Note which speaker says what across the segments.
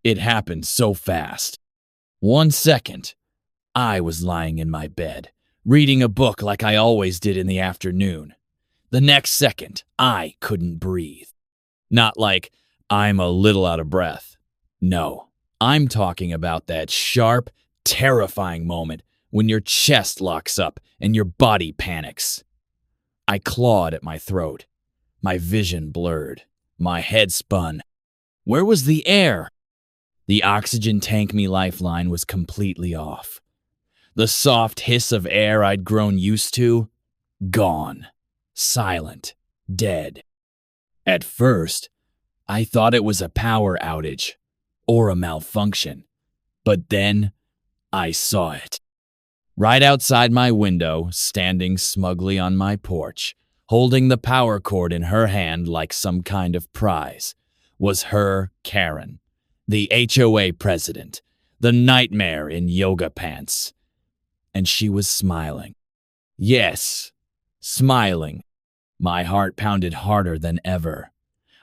Speaker 1: It happened so fast. 1 second, I was lying in my bed, reading a book like I always did in the afternoon. The next second, I couldn't breathe. Not like I'm a little out of breath. No, I'm talking about that sharp, terrifying moment when your chest locks up and your body panics. I clawed at my throat. My vision blurred. My head spun. Where was the air? The oxygen tank me lifeline was completely off. The soft hiss of air I'd grown used to, gone. Silent. Dead. At first, I thought it was a power outage or a malfunction. But then, I saw it. Right outside my window, standing smugly on my porch, holding the power cord in her hand like some kind of prize, was her Karen, the HOA president, the nightmare in yoga pants. And she was smiling. Yes, smiling. My heart pounded harder than ever.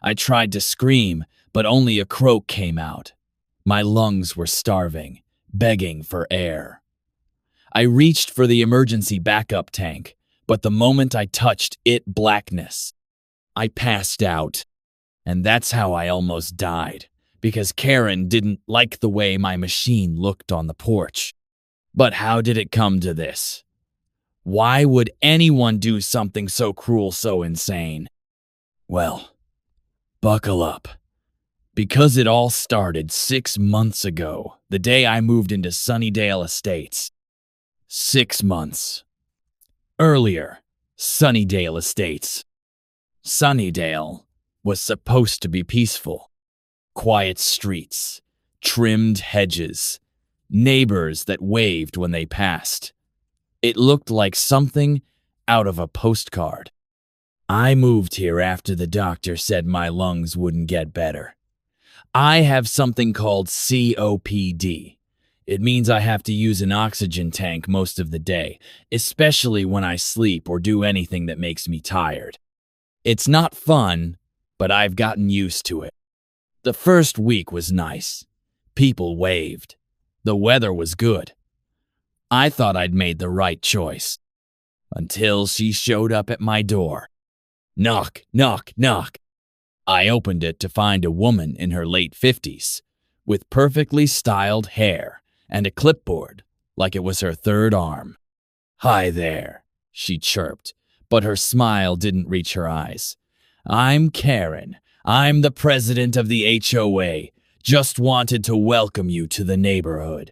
Speaker 1: I tried to scream, but only a croak came out. My lungs were starving, begging for air. I reached for the emergency backup tank, but the moment I touched it, blackness. I passed out. And that's how I almost died, because Karen didn't like the way my machine looked on the porch. But how did it come to this? Why would anyone do something so cruel, so insane? Well, buckle up. Because it all started 6 months ago, the day I moved into Sunnydale Estates. 6 months. Earlier, Sunnydale Estates. Sunnydale was supposed to be peaceful. Quiet streets, trimmed hedges, neighbors that waved when they passed. It looked like something out of a postcard. I moved here after the doctor said my lungs wouldn't get better. I have something called COPD. It means I have to use an oxygen tank most of the day, especially when I sleep or do anything that makes me tired. It's not fun, but I've gotten used to it. The first week was nice. People waved. The weather was good. I thought I'd made the right choice. Until she showed up at my door. Knock, knock, knock. I opened it to find a woman in her late 50s, with perfectly styled hair and a clipboard like it was her third arm. "Hi there," she chirped, but her smile didn't reach her eyes. "I'm Karen. I'm the president of the HOA. Just wanted to welcome you to the neighborhood."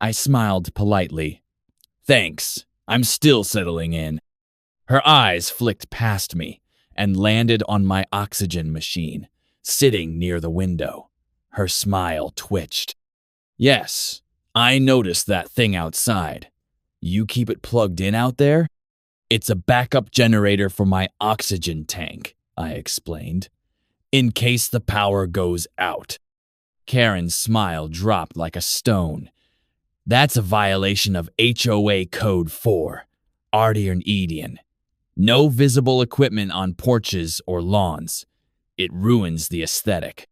Speaker 1: I smiled politely. "Thanks. I'm still settling in." Her eyes flicked past me and landed on my oxygen machine, sitting near the window. Her smile twitched. "Yes, I noticed that thing outside. You keep it plugged in out there?" "It's a backup generator for my oxygen tank," I explained, "in case the power goes out." Karen's smile dropped like a stone. "That's a violation of HOA Code 4, Artie and Edian. No visible equipment on porches or lawns. It ruins the aesthetic."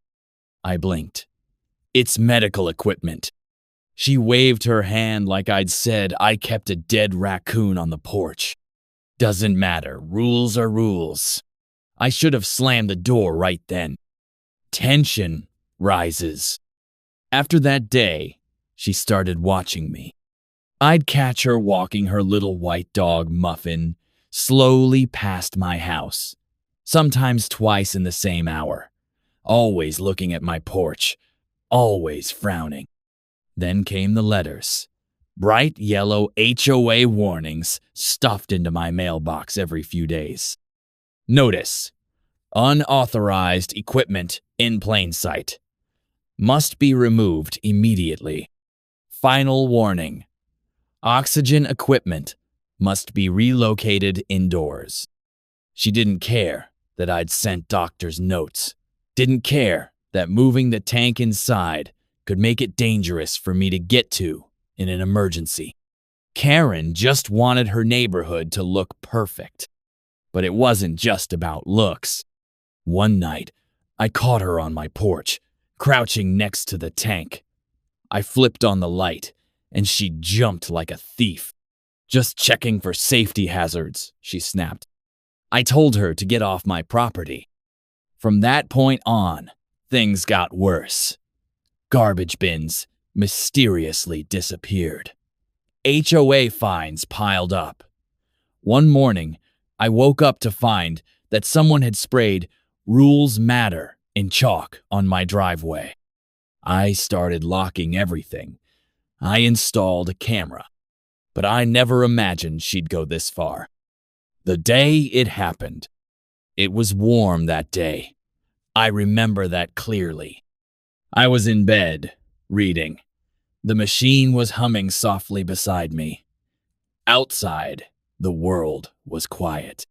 Speaker 1: I blinked. "It's medical equipment." She waved her hand like I'd said I kept a dead raccoon on the porch. "Doesn't matter. Rules are rules." I should have slammed the door right then. Tension rises. After that day, she started watching me. I'd catch her walking her little white dog, Muffin, slowly past my house, sometimes twice in the same hour, always looking at my porch, always frowning. Then came the letters. Bright yellow HOA warnings stuffed into my mailbox every few days. Notice: unauthorized equipment in plain sight. Must be removed immediately. Final warning: oxygen equipment must be relocated indoors. She didn't care that I'd sent doctor's notes. Didn't care that moving the tank inside could make it dangerous for me to get to in an emergency. Karen just wanted her neighborhood to look perfect. But it wasn't just about looks. One night, I caught her on my porch, crouching next to the tank. I flipped on the light, and she jumped like a thief. "Just checking for safety hazards," she snapped. I told her to get off my property. From that point on, things got worse. Garbage bins mysteriously disappeared. HOA fines piled up. One morning, I woke up to find that someone had sprayed "Rules Matter" in chalk on my driveway. I started locking everything. I installed a camera, but I never imagined she'd go this far. The day it happened, it was warm that day. I remember that clearly. I was in bed, reading. The machine was humming softly beside me. Outside, the world was quiet.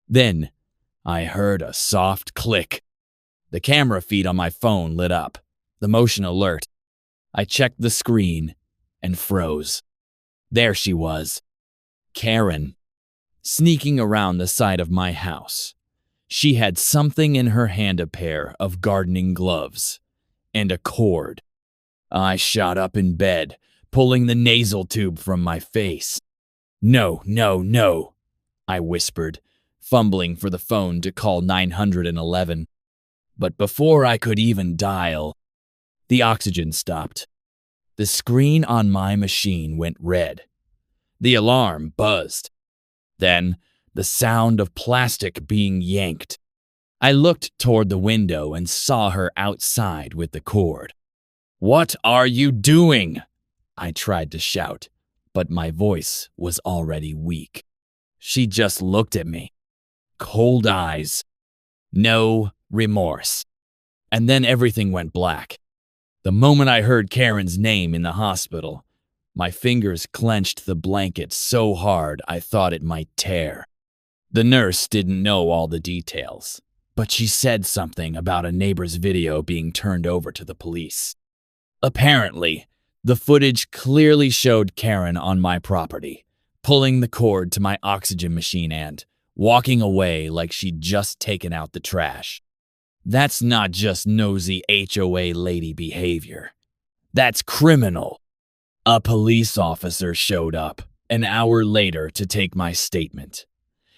Speaker 1: Then, I heard a soft click. The camera feed on my phone lit up, the motion alert. I checked the screen and froze. There she was, Karen, sneaking around the side of my house. She had something in her hand, a pair of gardening gloves and a cord. I shot up in bed, pulling the nasal tube from my face. "No, no, no," I whispered, fumbling for the phone to call 911. But before I could even dial, the oxygen stopped. The screen on my machine went red. The alarm buzzed. Then, the sound of plastic being yanked. I looked toward the window and saw her outside with the cord. "What are you doing?" I tried to shout, but my voice was already weak. She just looked at me. Cold eyes. No remorse. And then everything went black. The moment I heard Karen's name in the hospital, my fingers clenched the blanket so hard I thought it might tear. The nurse didn't know all the details, but she said something about a neighbor's video being turned over to the police. Apparently, the footage clearly showed Karen on my property, pulling the cord to my oxygen machine and walking away like she'd just taken out the trash. That's not just nosy HOA lady behavior. That's criminal. A police officer showed up an hour later to take my statement.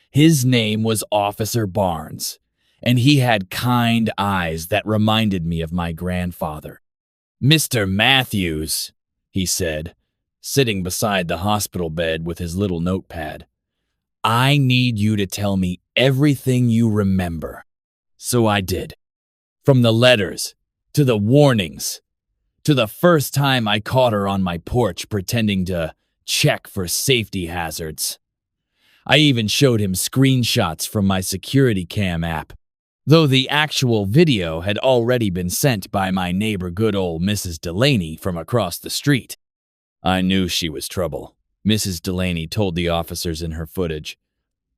Speaker 1: His name was Officer Barnes, and he had kind eyes that reminded me of my grandfather. "Mr. Matthews," he said, sitting beside the hospital bed with his little notepad, "I need you to tell me everything you remember." So I did. From the letters, to the warnings, to the first time I caught her on my porch pretending to check for safety hazards. I even showed him screenshots from my security cam app, though the actual video had already been sent by my neighbor, good old Mrs. Delaney, from across the street. I knew she was trouble, Mrs. Delaney told the officers in her footage.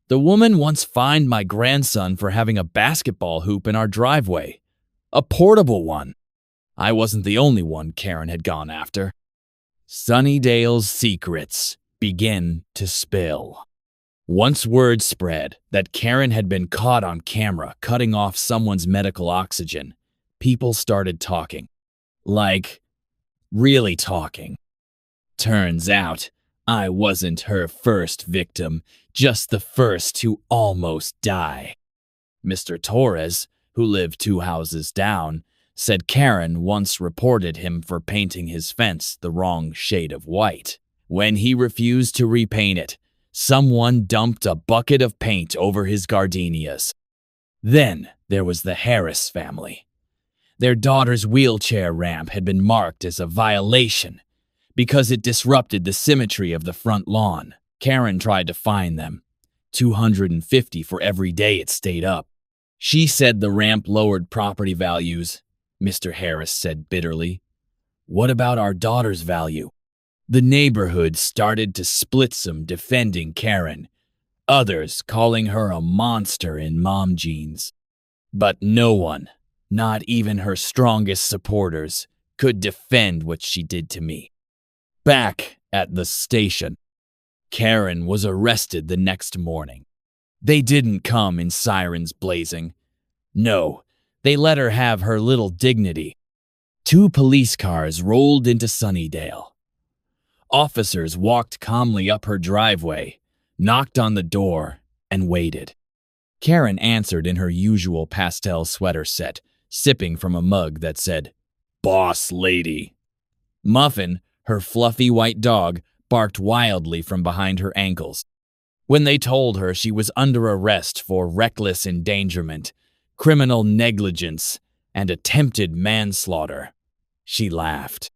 Speaker 1: The woman once fined my grandson for having a basketball hoop in our driveway. A portable one. I wasn't the only one Karen had gone after. Sunnydale's secrets begin to spill. Once word spread that Karen had been caught on camera cutting off someone's medical oxygen, people started talking. Like, really talking. Turns out, I wasn't her first victim, just the first to almost die. Mr. Torres, who lived 2 houses down, said Karen once reported him for painting his fence the wrong shade of white. When he refused to repaint it, someone dumped a bucket of paint over his gardenias. Then there was the Harris family. Their daughter's wheelchair ramp had been marked as a violation because it disrupted the symmetry of the front lawn. Karen tried to fine them, $250 for every day it stayed up. She said the ramp lowered property values, Mr. Harris said bitterly. What about our daughter's value? The neighborhood started to split, some defending Karen, others calling her a monster in mom jeans. But no one, not even her strongest supporters, could defend what she did to me. Back at the station, Karen was arrested the next morning. They didn't come in sirens blazing. No, they let her have her little dignity. Two police cars rolled into Sunnydale. Officers walked calmly up her driveway, knocked on the door, and waited. Karen answered in her usual pastel sweater set, sipping from a mug that said, "Boss Lady." Muffin, her fluffy white dog, barked wildly from behind her ankles. When they told her she was under arrest for reckless endangerment, criminal negligence, and attempted manslaughter, she laughed.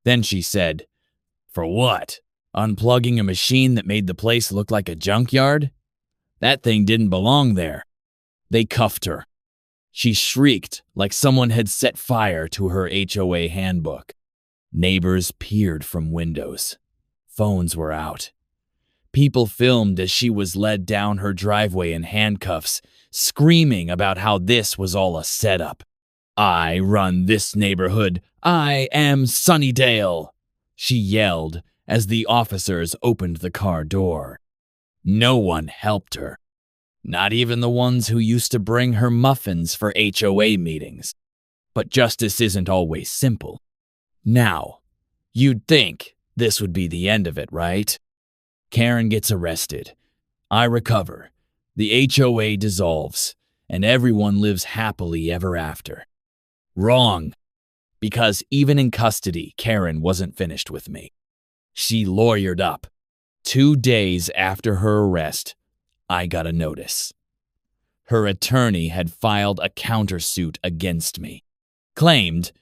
Speaker 1: Then she said, "For what? Unplugging a machine that made the place look like a junkyard? That thing didn't belong there." They cuffed her. She shrieked like someone had set fire to her HOA handbook. Neighbors peered from windows. Phones were out. People filmed as she was led down her driveway in handcuffs, screaming about how this was all a setup. "I run this neighborhood. I am Sunnydale," she yelled as the officers opened the car door. No one helped her. Not even the ones who used to bring her muffins for HOA meetings. But justice isn't always simple. Now, you'd think this would be the end of it, right? Karen gets arrested. I recover. The HOA dissolves, and everyone lives happily ever after. Wrong. Because even in custody, Karen wasn't finished with me. She lawyered up. 2 days after her arrest, I got a notice. Her attorney had filed a countersuit against me. Claimed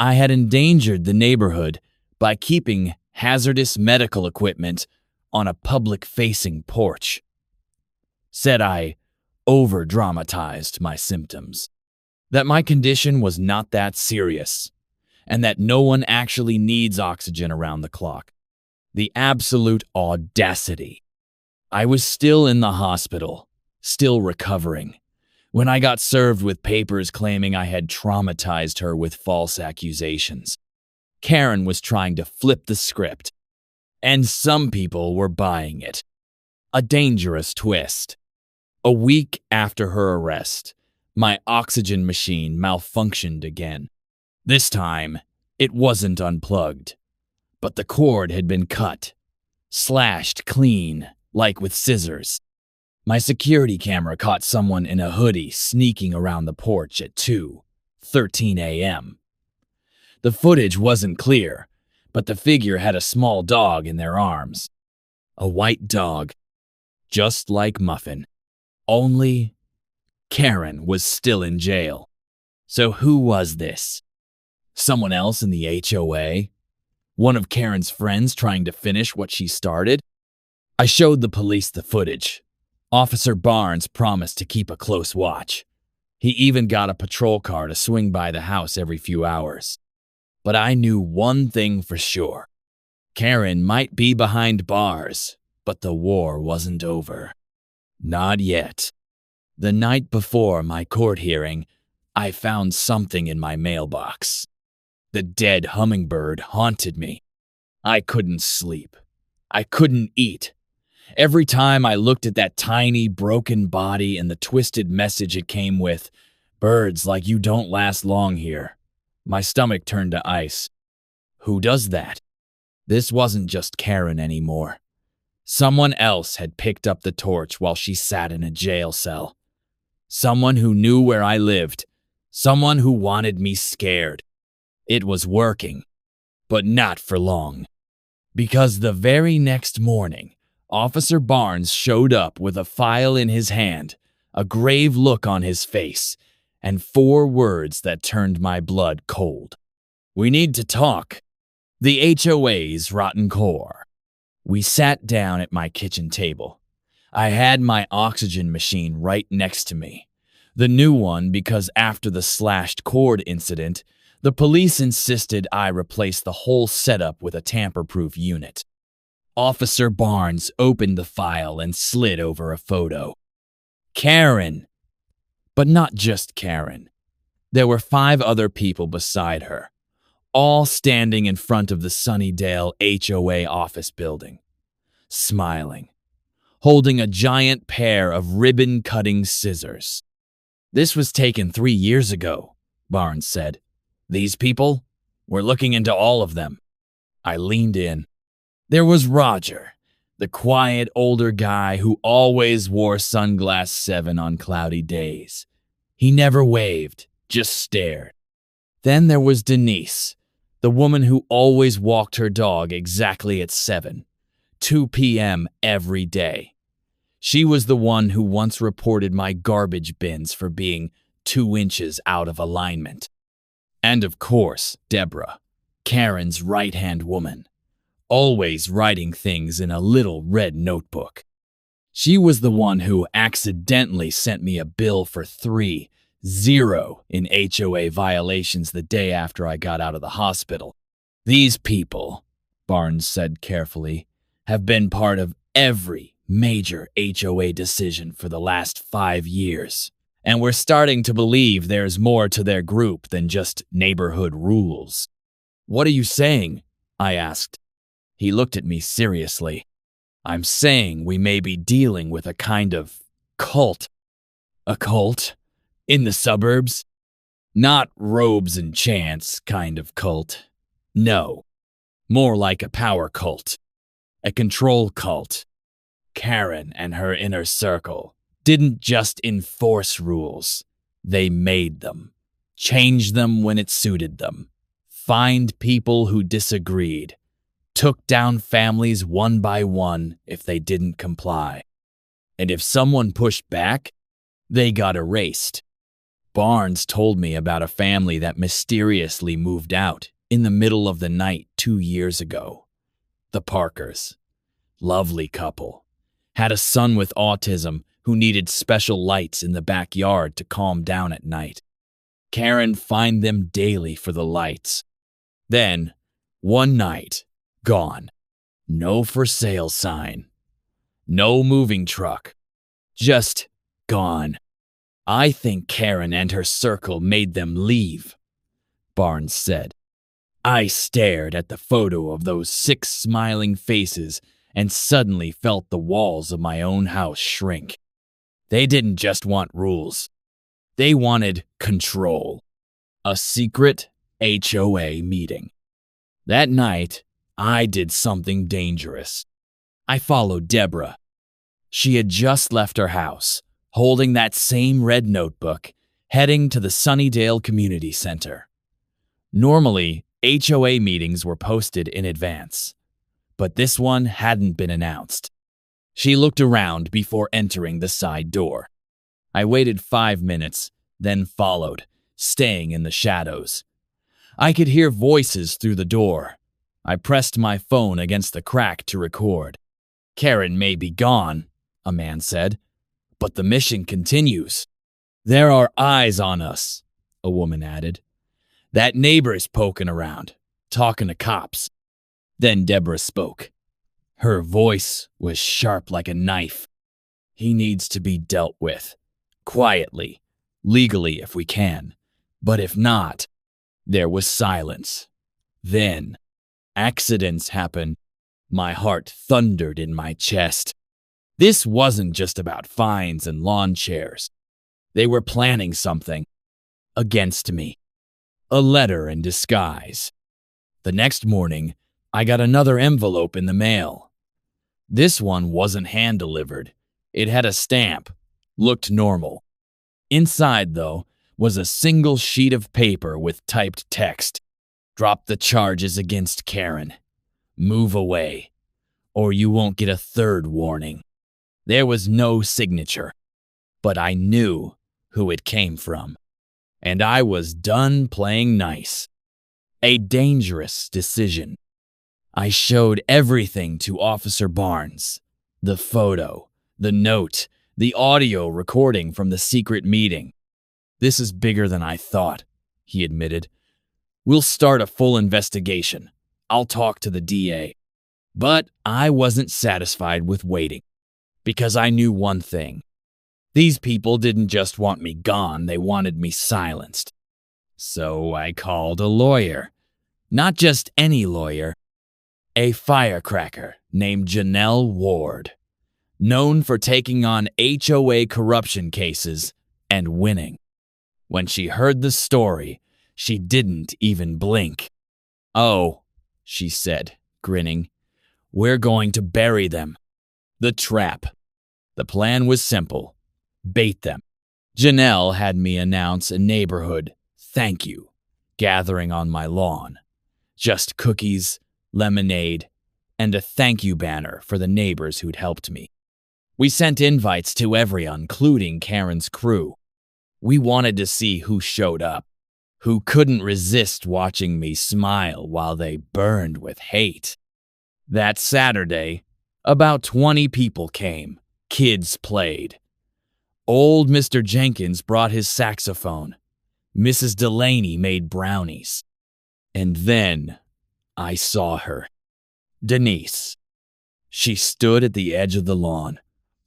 Speaker 1: I had endangered the neighborhood by keeping hazardous medical equipment on a public-facing porch. Said I over-dramatized my symptoms. That my condition was not that serious, and that no one actually needs oxygen around the clock. The absolute audacity. I was still in the hospital, still recovering, when I got served with papers claiming I had traumatized her with false accusations. Karen was trying to flip the script, and some people were buying it. A dangerous twist. A week after her arrest, my oxygen machine malfunctioned again. This time, it wasn't unplugged, but the cord had been cut, slashed clean, like with scissors. My security camera caught someone in a hoodie sneaking around the porch at 2:13 a.m. The footage wasn't clear, but the figure had a small dog in their arms. A white dog, just like Muffin. Only Karen was still in jail. So who was this? Someone else in the HOA? One of Karen's friends trying to finish what she started? I showed the police the footage. Officer Barnes promised to keep a close watch. He even got a patrol car to swing by the house every few hours. But I knew one thing for sure. Karen might be behind bars, but the war wasn't over. Not yet. The night before my court hearing, I found something in my mailbox. The dead hummingbird haunted me. I couldn't sleep. I couldn't eat. Every time I looked at that tiny, broken body and the twisted message it came with, "Birds like you don't last long here," my stomach turned to ice. Who does that? This wasn't just Karen anymore. Someone else had picked up the torch while she sat in a jail cell. Someone who knew where I lived. Someone who wanted me scared. It was working, but not for long. Because the very next morning, Officer Barnes showed up with a file in his hand, a grave look on his face, and 4 words that turned my blood cold. "We need to talk." The HOA's rotten core. We sat down at my kitchen table. I had my oxygen machine right next to me. The new one because after the slashed cord incident, the police insisted I replace the whole setup with a tamper-proof unit. Officer Barnes opened the file and slid over a photo. Karen. But not just Karen. There were 5 other people beside her, all standing in front of the Sunnydale HOA office building, smiling, holding a giant pair of ribbon-cutting scissors. "This was taken 3 years ago," Barnes said. These people? We're looking into all of them. I leaned in. There was Roger, the quiet older guy who always wore sunglass 7 on cloudy days. He never waved, just stared. Then there was Denise, the woman who always walked her dog exactly at 7, 2 p.m. every day. She was the one who once reported my garbage bins for being 2 inches out of alignment. And of course, Deborah, Karen's right-hand woman, always writing things in a little red notebook. She was the one who accidentally sent me a bill for 3-0 in HOA violations the day after I got out of the hospital. These people, Barnes said carefully, have been part of every major HOA decision for the last 5 years. And we're starting to believe there's more to their group than just neighborhood rules. What are you saying? I asked. He looked at me seriously. I'm saying we may be dealing with a kind of cult. A cult? In the suburbs? Not robes and chants kind of cult. No. More like a power cult. A control cult. Karen and her inner circle didn't just enforce rules. They made them. Changed them when it suited them. Fined people who disagreed. Took down families one by one if they didn't comply. And if someone pushed back, they got erased. Barnes told me about a family that mysteriously moved out in the middle of the night 2 years ago. The Parkers. Lovely couple. Had a son with autism who needed special lights in the backyard to calm down at night. Karen fined them daily for the lights. Then, one night, gone. No for sale sign. No moving truck. Just gone. I think Karen and her circle made them leave, Barnes said. I stared at the photo of those 6 smiling faces and suddenly felt the walls of my own house shrink. They didn't just want rules. They wanted control. A secret HOA meeting. That night, I did something dangerous. I followed Deborah. She had just left her house, holding that same red notebook, heading to the Sunnydale Community Center. Normally, HOA meetings were posted in advance, but this one hadn't been announced. She looked around before entering the side door. I waited 5 minutes, then followed, staying in the shadows. I could hear voices through the door. I pressed my phone against the crack to record. Karen may be gone, a man said, but the mission continues. There are eyes on us, a woman added. That neighbor's poking around, talking to cops. Then Deborah spoke. Her voice was sharp like a knife. He needs to be dealt with. Quietly. Legally if we can. But if not, there was silence. Then, accidents happened. My heart thundered in my chest. This wasn't just about fines and lawn chairs. They were planning something. Against me. A letter in disguise. The next morning, I got another envelope in the mail. This one wasn't hand-delivered. It had a stamp. Looked normal. Inside, though, was a single sheet of paper with typed text. Drop the charges against Karen. Move away, or you won't get a third warning. There was no signature, but I knew who it came from. And I was done playing nice. A dangerous decision. I showed everything to Officer Barnes. The photo, the note, the audio recording from the secret meeting. This is bigger than I thought, he admitted. We'll start a full investigation. I'll talk to the DA. But I wasn't satisfied with waiting, because I knew one thing. These people didn't just want me gone, they wanted me silenced. So I called a lawyer. Not just any lawyer. A firecracker named Janelle Ward, known for taking on HOA corruption cases and winning. When she heard the story, She didn't even blink. "Oh," she said, grinning. "We're going to bury them." The trap. The plan was simple. Bait them. Janelle had me announce a neighborhood thank you gathering on my lawn. Just cookies, lemonade, and a thank you banner for the neighbors who'd helped me. We sent invites to everyone, including Karen's crew. We wanted to see who showed up, who couldn't resist watching me smile while they burned with hate. That Saturday, about 20 people came. Kids played. Old Mr. Jenkins brought his saxophone. Mrs. Delaney made brownies. And then I saw her. Denise. She stood at the edge of the lawn,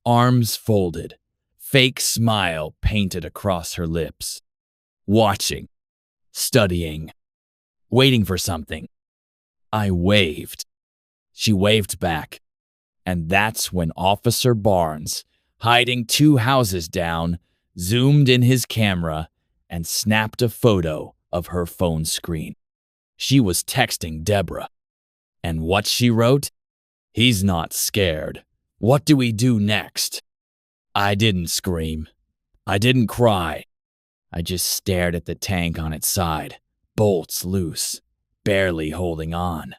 Speaker 1: arms folded, fake smile painted across her lips. Watching, studying, waiting for something. I waved. She waved back. And that's when Officer Barnes, hiding 2 houses down, zoomed in his camera and snapped a photo of her phone screen. She was texting Deborah. And what she wrote? "He's not scared. What do we do next?" I didn't scream. I didn't cry. I just stared at the tank on its side, bolts loose, barely holding on.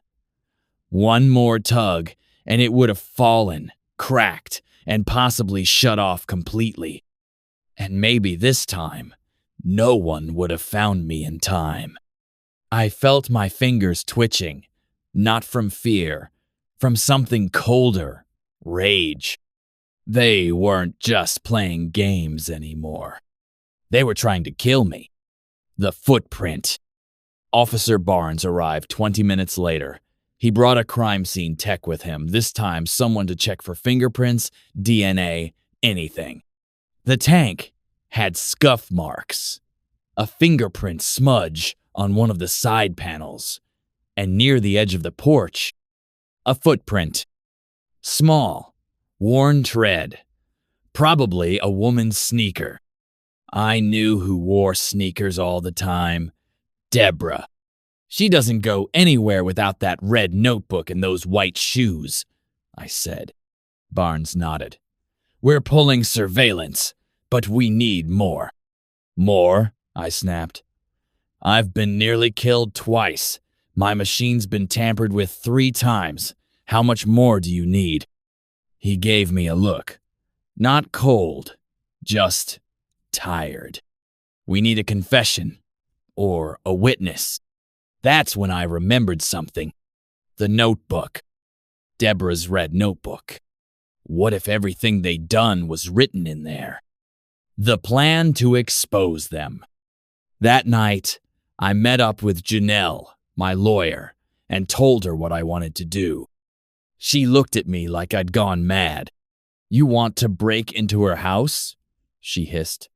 Speaker 1: One more tug, and it would have fallen, cracked, and possibly shut off completely. And maybe this time, no one would have found me in time. I felt my fingers twitching, not from fear, from something colder, rage. They weren't just playing games anymore. They were trying to kill me. The footprint. Officer Barnes arrived 20 minutes later. He brought a crime scene tech with him, this time someone to check for fingerprints, DNA, anything. The tank had scuff marks, a fingerprint smudge on one of the side panels, and near the edge of the porch, a footprint. Small, worn tread, probably a woman's sneaker. I knew who wore sneakers all the time. Deborah. She doesn't go anywhere without that red notebook and those white shoes, I said. Barnes nodded. We're pulling surveillance, but we need more. More? I snapped. I've been nearly killed twice. My machine's been tampered with 3 times. How much more do you need? He gave me a look. Not cold, just tired. We need a confession, or a witness. That's when I remembered something. The notebook. Deborah's red notebook. What if everything they'd done was written in there? The plan to expose them. That night, I met up with Janelle, my lawyer, and told her what I wanted to do. She looked at me like I'd gone mad. You want to break into her house? She hissed.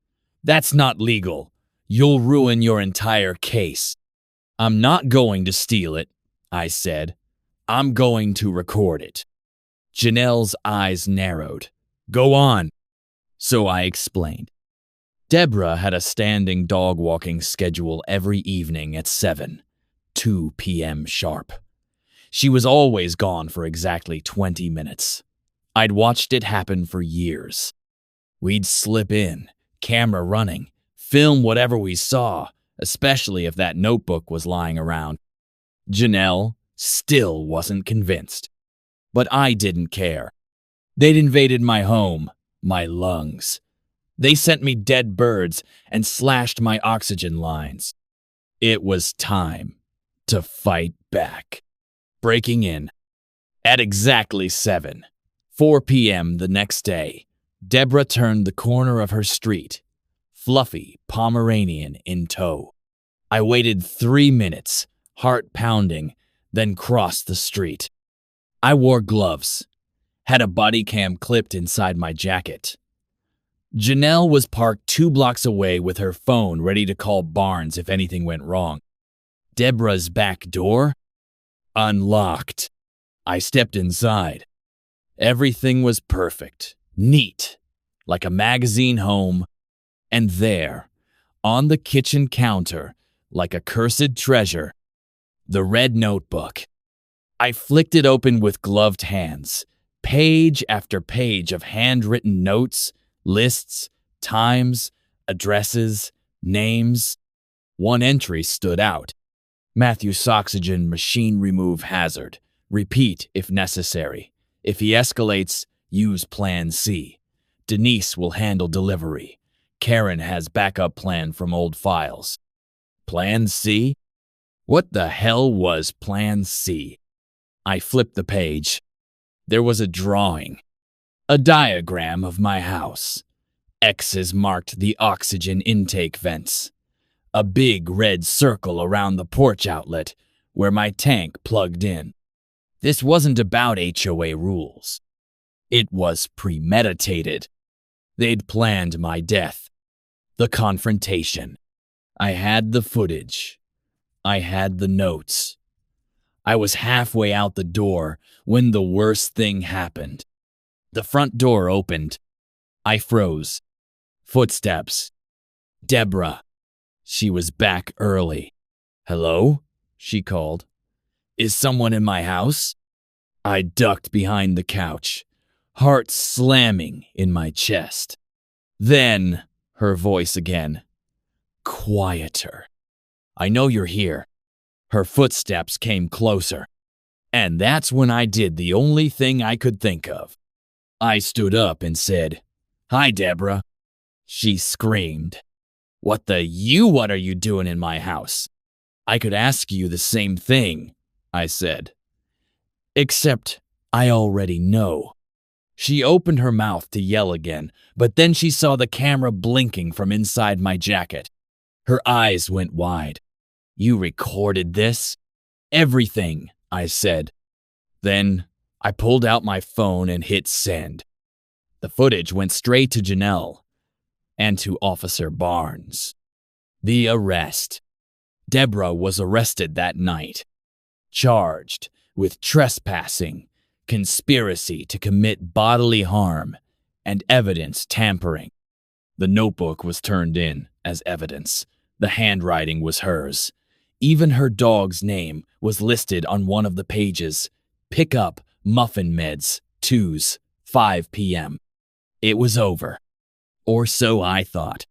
Speaker 1: That's not legal. You'll ruin your entire case. I'm not going to steal it, I said. I'm going to record it. Janelle's eyes narrowed. Go on. So I explained. Deborah had a standing dog walking schedule every evening at 7, 2 p.m. sharp. She was always gone for exactly 20 minutes. I'd watched it happen for years. We'd slip in, camera running, film whatever we saw, especially if that notebook was lying around. Janelle still wasn't convinced. But I didn't care. They'd invaded my home, my lungs. They sent me dead birds and slashed my oxygen lines. It was time to fight back. Breaking in. At exactly 7, 4 p.m. the next day, Deborah turned the corner of her street, Fluffy Pomeranian in tow. I waited 3 minutes, heart pounding, then crossed the street. I wore gloves, had a body cam clipped inside my jacket. Janelle was parked 2 blocks away with her phone ready to call Barnes if anything went wrong. Deborah's back door? Unlocked. I stepped inside. Everything was perfect, neat, like a magazine home. And there, on the kitchen counter, like a cursed treasure. The red notebook. I flicked it open with gloved hands. Page after page of handwritten notes, lists, times, addresses, names. One entry stood out. Matthew's oxygen machine remove hazard. Repeat if necessary. If he escalates, use Plan C. Denise will handle delivery. Karen has backup plan from old files. Plan C? What the hell was Plan C? I flipped the page. There was a drawing. A diagram of my house. X's marked the oxygen intake vents. A big red circle around the porch outlet where my tank plugged in. This wasn't about HOA rules. It was premeditated. They'd planned my death. The confrontation. I had the footage. I had the notes. I was halfway out the door when the worst thing happened. The front door opened. I froze. Footsteps. Deborah. She was back early. "Hello?" she called. "Is someone in my house?" I ducked behind the couch, heart slamming in my chest. Then, her voice again. Quieter. "I know you're here." Her footsteps came closer. And that's when I did the only thing I could think of. I stood up and said, "Hi, Deborah." She screamed. What are you doing in my house?" "I could ask you the same thing," I said. "Except I already know." She opened her mouth to yell again, but then she saw the camera blinking from inside my jacket. Her eyes went wide. "You recorded this?" "Everything," I said. Then I pulled out my phone and hit send. The footage went straight to Janelle and to Officer Barnes. The arrest. Deborah was arrested that night, charged with trespassing, conspiracy to commit bodily harm, and evidence tampering. The notebook was turned in as evidence. The handwriting was hers. Even her dog's name was listed on one of the pages. Pick up muffin meds, 2s, 5 p.m. It was over. Or so I thought.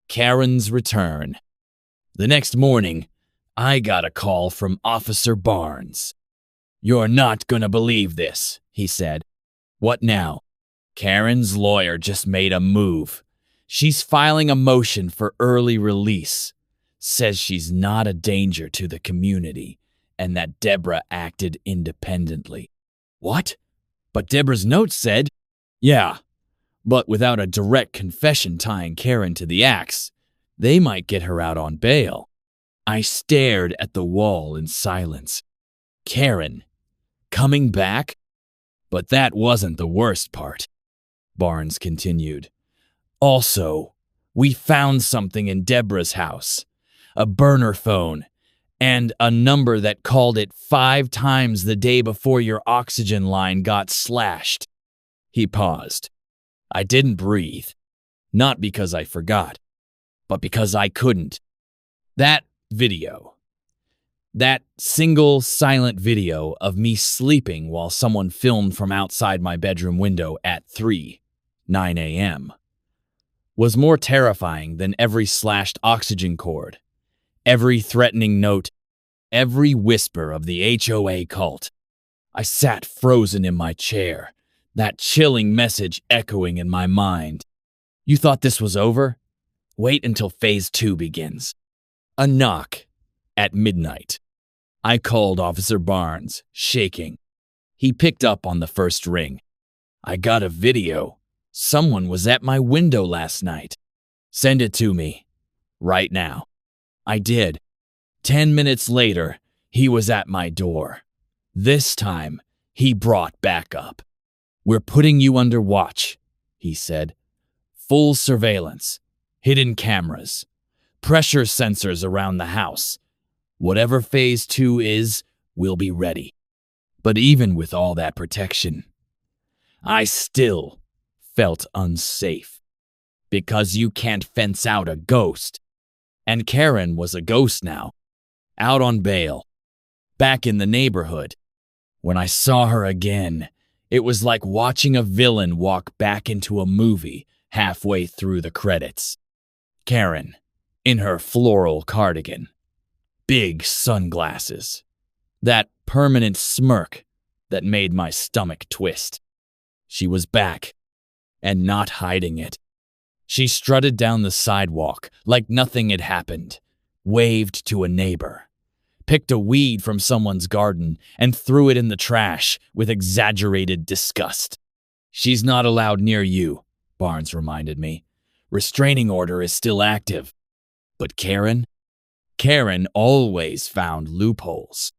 Speaker 1: Karen's return. The next morning, I got a call from Officer Barnes. "You're not gonna believe this," he said. "What now?" "Karen's lawyer just made a move. She's filing a motion for early release. Says she's not a danger to the community and that Deborah acted independently." "What? But Deborah's note said..." "Yeah, but without a direct confession tying Karen to the acts, they might get her out on bail." I stared at the wall in silence. Karen, coming back? But that wasn't the worst part, Barnes continued. Also, we found something in Deborah's house, a burner phone, and a number that called it 5 times the day before your oxygen line got slashed. He paused. I didn't breathe, not because I forgot, but because I couldn't. That video, that single silent video of me sleeping while someone filmed from outside my bedroom window at 9 a.m., was more terrifying than every slashed oxygen cord, every threatening note, every whisper of the HOA cult. I sat frozen in my chair, that chilling message echoing in my mind. You thought this was over? Wait until Phase 2 begins. A knock at midnight. I called Officer Barnes, shaking. He picked up on the first ring. I got a video. Someone was at my window last night. Send it to me. Right now. I did. 10 minutes later, he was at my door. This time, he brought backup. We're putting you under watch, he said. Full surveillance, hidden cameras, pressure sensors around the house. Whatever Phase 2 is, we'll be ready. But even with all that protection, I still felt unsafe. Because you can't fence out a ghost. And Karen was a ghost now, out on bail, back in the neighborhood. When I saw her again, it was like watching a villain walk back into a movie halfway through the credits. Karen, in her floral cardigan, big sunglasses, that permanent smirk that made my stomach twist. She was back, and not hiding it. She strutted down the sidewalk like nothing had happened, waved to a neighbor, picked a weed from someone's garden, and threw it in the trash with exaggerated disgust. "She's not allowed near you," Barnes reminded me. "Restraining order is still active." But Karen? Karen always found loopholes.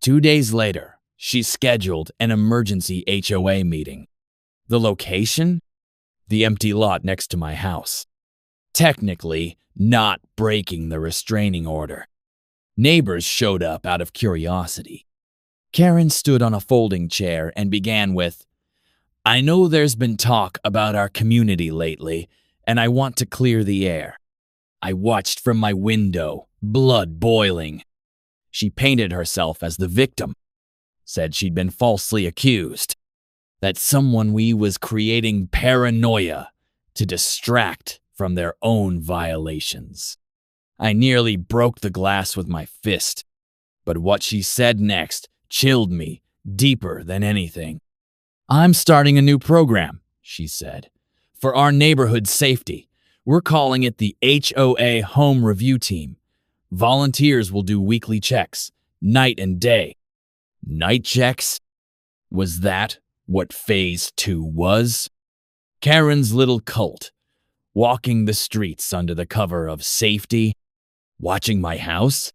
Speaker 1: 2 days later, she scheduled an emergency HOA meeting. The location? The empty lot next to my house. Technically, not breaking the restraining order. Neighbors showed up out of curiosity. Karen stood on a folding chair and began with, "I know there's been talk about our community lately, and I want to clear the air." I watched from my window, blood boiling. She painted herself as the victim, said she'd been falsely accused, that someone we was creating paranoia to distract from their own violations. I nearly broke the glass with my fist, but what she said next chilled me deeper than anything. "I'm starting a new program," she said, "for our neighborhood safety. We're calling it the HOA Home Review Team. Volunteers will do weekly checks, night and day." Night checks? Was that what Phase 2 was? Karen's little cult, walking the streets under the cover of safety, watching my house?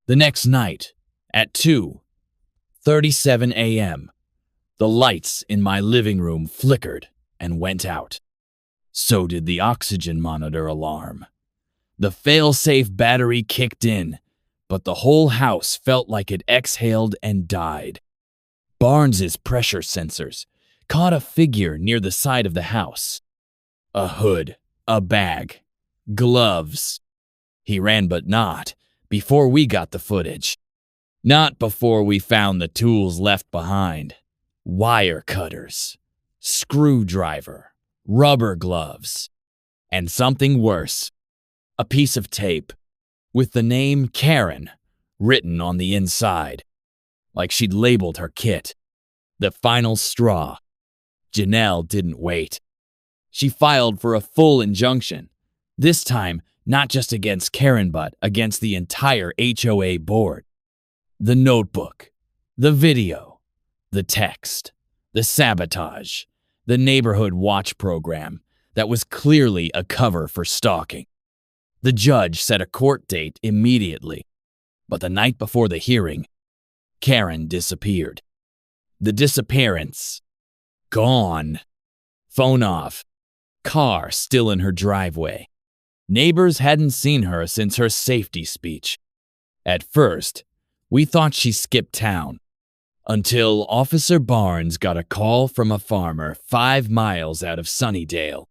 Speaker 1: The next night, at 2:37 a.m., the lights in my living room flickered and went out. So did the oxygen monitor alarm. The fail-safe battery kicked in, but the whole house felt like it exhaled and died. Barnes's pressure sensors caught a figure near the side of the house. A hood, a bag, gloves. He ran but not before we got the footage. Not before we found the tools left behind. Wire cutters, screwdriver, rubber gloves, and something worse, a piece of tape with the name Karen written on the inside, like she'd labeled her kit. The final straw. Janelle didn't wait. She filed for a full injunction, this time not just against Karen but against the entire HOA board. The notebook, the video, the text, the sabotage, the neighborhood watch program that was clearly a cover for stalking. The judge set a court date immediately, but the night before the hearing, Karen disappeared. The disappearance. Gone. Phone off. Car still in her driveway. Neighbors hadn't seen her since her safety speech. At first, we thought she skipped town, until Officer Barnes got a call from a farmer 5 miles out of Sunnydale.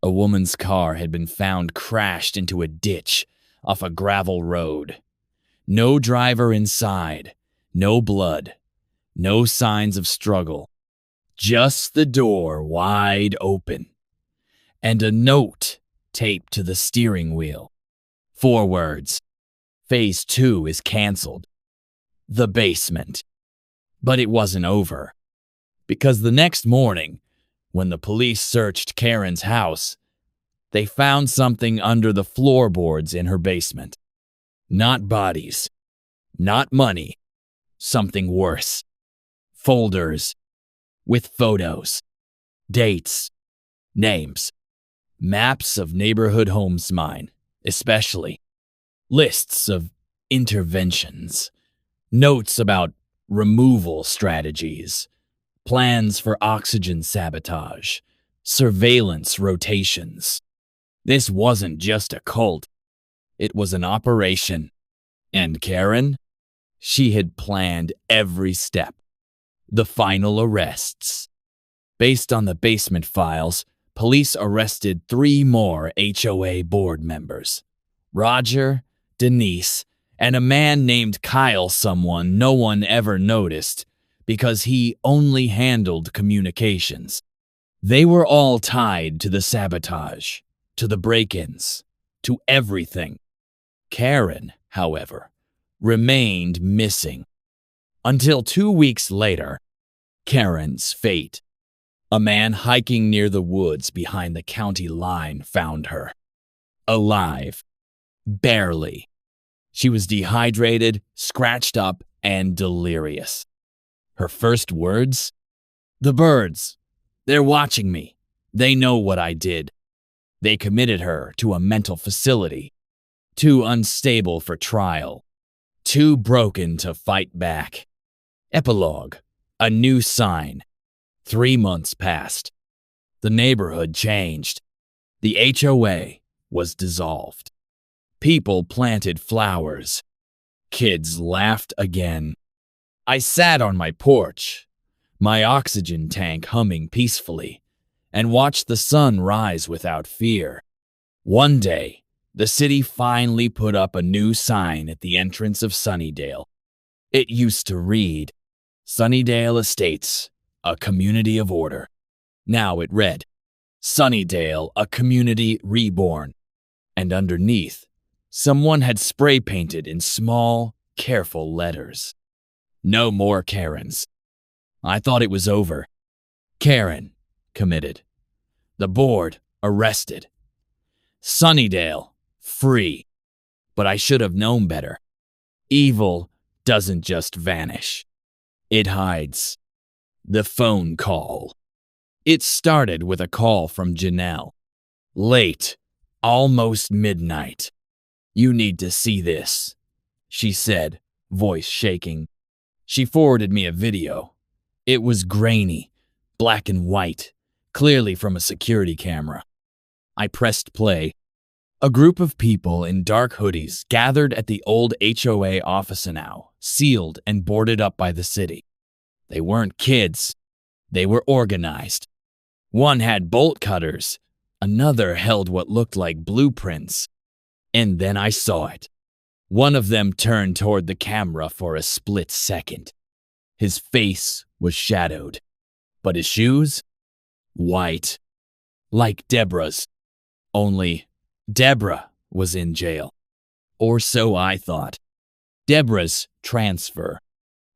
Speaker 1: A woman's car had been found crashed into a ditch off a gravel road. No driver inside, no blood, no signs of struggle, just the door wide open, and a note taped to the steering wheel. 4 words: Phase 2 is canceled. The basement. But it wasn't over, because the next morning, when the police searched Karen's house, they found something under the floorboards in her basement. Not bodies, not money, something worse. Folders with photos, dates, names, maps of neighborhood homes mine, especially. Lists of interventions, notes about removal strategies, plans for oxygen sabotage, surveillance rotations. This wasn't just a cult. It was an operation. And Karen? She had planned every step. The final arrests. Based on the basement files, police arrested 3 more HOA board members. Roger, Denise, and a man named Kyle, someone no one ever noticed because he only handled communications. They were all tied to the sabotage, to the break-ins, to everything. Karen, however, remained missing. Until 2 weeks later, Karen's fate. A man hiking near the woods behind the county line found her. Alive. Barely. She was dehydrated, scratched up, and delirious. Her first words? "The birds. They're watching me. They know what I did." They committed her to a mental facility. Too unstable for trial. Too broken to fight back. Epilogue. A new sign. 3 months passed. The neighborhood changed. The HOA was dissolved. People planted flowers. Kids laughed again. I sat on my porch, my oxygen tank humming peacefully, and watched the sun rise without fear. One day, the city finally put up a new sign at the entrance of Sunnydale. It used to read, "Sunnydale Estates, a community of order." Now it read, "Sunnydale, a community reborn." And underneath, someone had spray painted in small, careful letters. No more Karens. I thought it was over. Karen, committed. The board, arrested. Sunnydale, free. But I should have known better. Evil doesn't just vanish. It hides. The phone call. It started with a call from Janelle. Late, almost midnight. "You need to see this," she said, voice shaking. She forwarded me a video. It was grainy, black and white, clearly from a security camera. I pressed play. A group of people in dark hoodies gathered at the old HOA office now, sealed and boarded up by the city. They weren't kids. They were organized. One had bolt cutters. Another held what looked like blueprints. And then I saw it. One of them turned toward the camera for a split second. His face was shadowed, but his shoes? White. Like Deborah's. Only Deborah was in jail. Or so I thought. Deborah's transfer.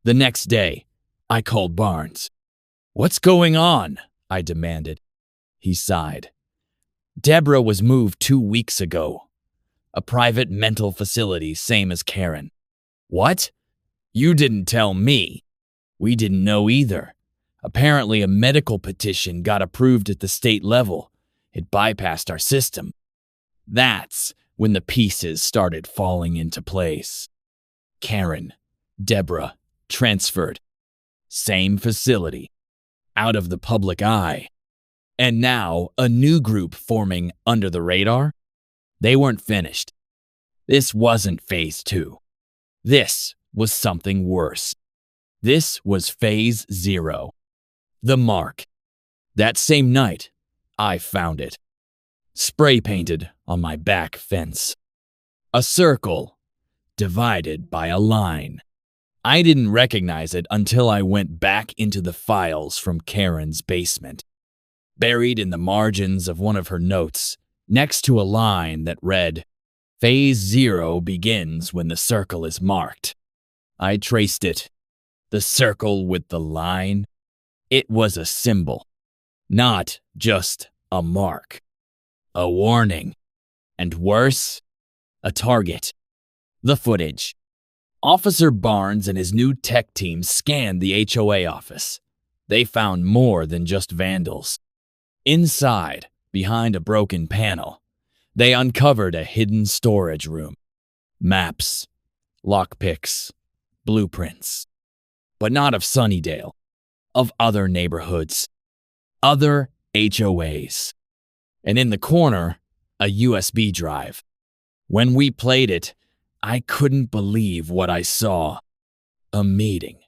Speaker 1: The next day, I called Barnes. "What's going on?" I demanded. He sighed. "Deborah was moved 2 weeks ago. A private mental facility, same as Karen." "What? You didn't tell me." "We didn't know either. Apparently a medical petition got approved at the state level. It bypassed our system." That's when the pieces started falling into place. Karen, Deborah, transferred. Same facility. Out of the public eye. And now a new group forming under the radar? They weren't finished. This wasn't phase 2. This was something worse. This was phase 0. The mark. That same night, I found it. Spray painted on my back fence. A circle, divided by a line. I didn't recognize it until I went back into the files from Karen's basement. Buried in the margins of one of her notes, next to a line that read, "Phase 0 begins when the circle is marked." I traced it. The circle with the line. It was a symbol, not just a mark. A warning. And worse, a target. The footage. Officer Barnes and his new tech team scanned the HOA office. They found more than just vandals. Inside, behind a broken panel, they uncovered a hidden storage room. Maps, lockpicks, blueprints. But not of Sunnydale, of other neighborhoods, other HOAs. And in the corner, a USB drive. When we played it, I couldn't believe what I saw. A meeting.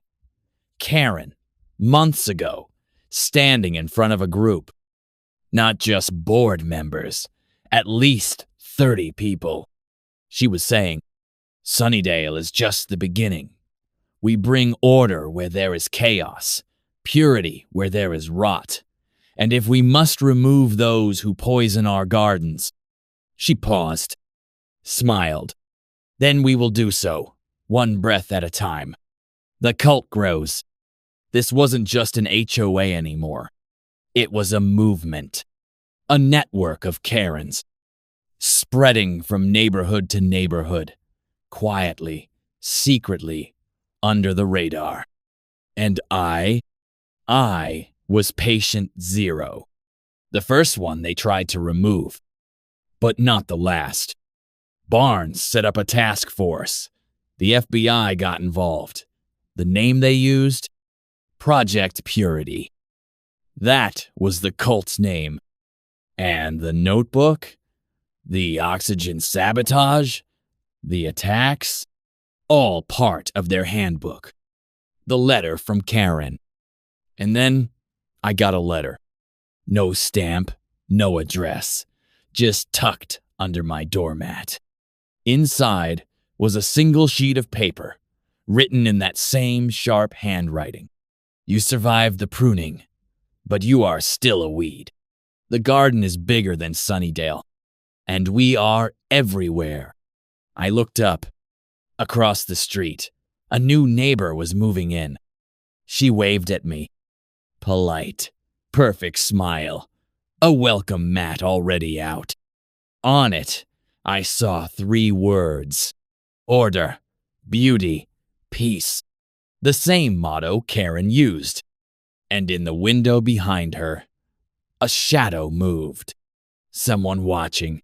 Speaker 1: Karen, months ago, standing in front of a group. Not just board members, at least 30 people. She was saying, Sunnydale is just the beginning. We bring order where there is chaos, purity where there is rot. And if we must remove those who poison our gardens, she paused, smiled. Then we will do so, one breath at a time. The cult grows. This wasn't just an HOA anymore. It was a movement, a network of Karens, spreading from neighborhood to neighborhood, quietly, secretly, under the radar. And I was patient zero. The first one they tried to remove, but not the last. Barnes set up a task force. The FBI got involved. The name they used? Project Purity. That was the cult's name. And the notebook? The oxygen sabotage? The attacks? All part of their handbook. The letter from Karen. And then I got a letter. No stamp, no address, just tucked under my doormat. Inside was a single sheet of paper, written in that same sharp handwriting. You survived the pruning, but you are still a weed. The garden is bigger than Sunnydale, and we are everywhere. I looked up. Across the street, a new neighbor was moving in. She waved at me. Polite, perfect smile, a welcome mat already out. On it, I saw 3 words: order, beauty, peace. The same motto Karen used. And in the window behind her, a shadow moved. Someone watching.